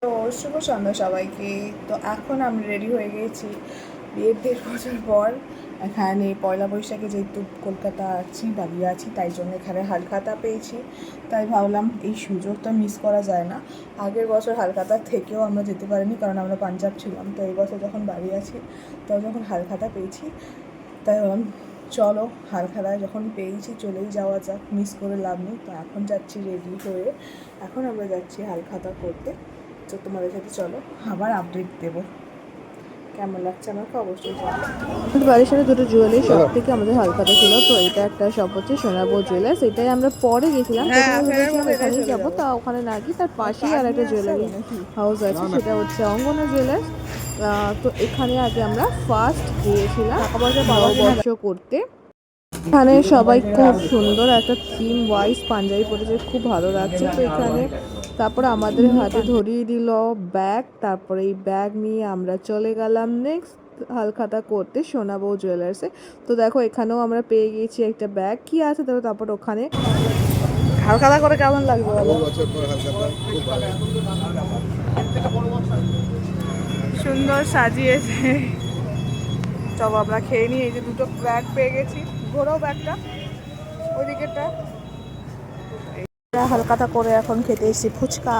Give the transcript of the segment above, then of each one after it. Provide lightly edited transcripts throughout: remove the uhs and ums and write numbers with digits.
তো শুভ সন্ধ্যা সবাইকে। তো এখন আমি রেডি হয়ে গেছি বিয়ের 1.5 বছর পর। এখানে পয়লা বৈশাখে যেহেতু কলকাতা আছি, দাঁড়িয়ে আছি, তাই জন্য এখানে হালখাতা পেয়েছি। তাই ভাবলাম এই সুযোগটা মিস করা যায় না। আগের বছর হালখাতা থেকেও আমরা যেতে পারিনি, কারণ আমরা পাঞ্জাব ছিলাম। তো এই বছর যখন বাড়ি আছি, তো যখন হালখাতা পেয়েছি, তাই ভাবলাম চলো হালখাতায় যখন পেয়েছি চলেই যাওয়া যাক, মিস করে লাভ নেই। তো এখন যাচ্ছি রেডি হয়ে, এখন আমরা যাচ্ছি হালখাতা করতে। তো তোমাদের সাথে চলো আবার আপডেট দেবো, কেমন লাগছে আমাকে অবশ্যই জানাও। আমাদের বাড়ির সামনে দুটো জুয়েলারি শপ থেকে আমাদের হালখাতা ছিল। তো এটা একটা শপ হচ্ছে সোনাবো জুয়েলার্স, এটাই আমরা পরে গেছিলাম, হ্যাঁ, প্রথমে ফেরার ভেবেছিলাম পথে এটাই ওখানেই চলে যাব, যাবো। তা ওখানে না গিয়ে তার পাশেই কার্ড আর একটা নিয়ে আসতে জুয়েলারি হবে নাকি? হাউস আছে, সেটা হচ্ছে অঙ্গনা জুয়েলার্স। তো এখানে আগে আমরা ফার্স্ট গিয়েছিলাম টাকা পয়সা পাওয়া কিনা নববর্ষ করতে। এখানে সবাই খুব সুন্দর একটা থিম ওয়াইজ পাঞ্জাবি পরেছে, খুব ভালো লাগছে। তো এখানে তারপর আমাদের হাতে ধরিয়ে দিল ব্যাগ, তারপরে এই ব্যাগ নিয়ে আমরা চলে গেলাম নেক্সট হালখাতা করতে সোনাবৌ জুয়েলার্সে। তো দেখো এখানেও আমরা পেয়ে গিয়েছি একটা ব্যাগ, কি আছে দেখো। তারপর ওখানে হালখাতা করে কেমন লাগবে বলো? সুন্দর সাজিয়েছে। চলো আমরা খেয়ে নিই। এই যে দুটো ব্যাগ পেয়ে গেছি, ঘোরাও ব্যাগটা ওইদিকেটা। হালখাতা করে এখন খেতে এসেছি ফুচকা।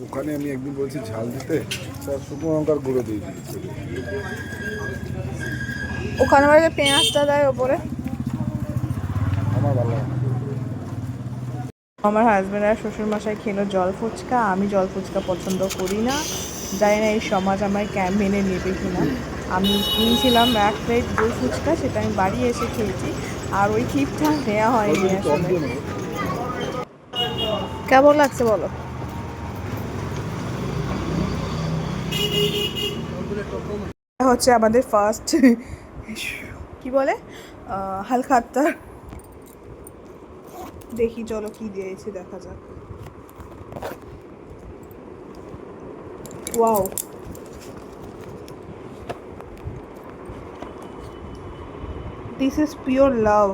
ওখানে আমি একদিন বলছি ঝাল দিতে, স্যার শুকনো লঙ্কার গুঁড়ো দিয়ে দিয়েছে। ওখানে আবার যে পেঁয়াজটা দেয় ওপরে। আমার ভালো লাগে না। আমার হাজব্যান্ড আর শ্বশুরমশাই খেলো জল ফুচকা। আমি জল ফুচকা পছন্দ করি না, জানি না এই সমাজ আমায় মেনে নেবে কিনা। আমি নিয়েছিলাম 1 প্লেট দই ফুচকা, সেটা আমি বাড়ি এসে খেয়েছি, আর ওই টিপটা নেওয়া হয়নি একটু টক আসলে। দিয়ে নেবো। কেমন লাগছে বলো? হচ্ছে আমাদের ফার্স্ট কি বলে হালখাতা। দেখি চলো কি দিয়েছে, দেখা যাক। ওয়াও, দিস ইজ পিওর লাভ।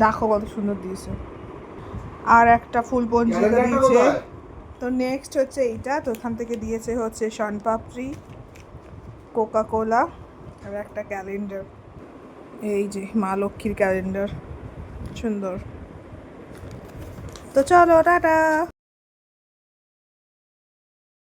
দেখো কত সুন্দর দিয়েছে। আর একটা ফুল পঞ্জিকা দিয়েছে। তো নেক্সট হচ্ছে এইটা। তো ওখান থেকে দিয়েছে হচ্ছে শনপাপড়ি, কোকা কোলা, আর একটা ক্যালেন্ডার। এই যে মা লক্ষ্মীর ক্যালেন্ডার, সুন্দর। তো চলো টাটা।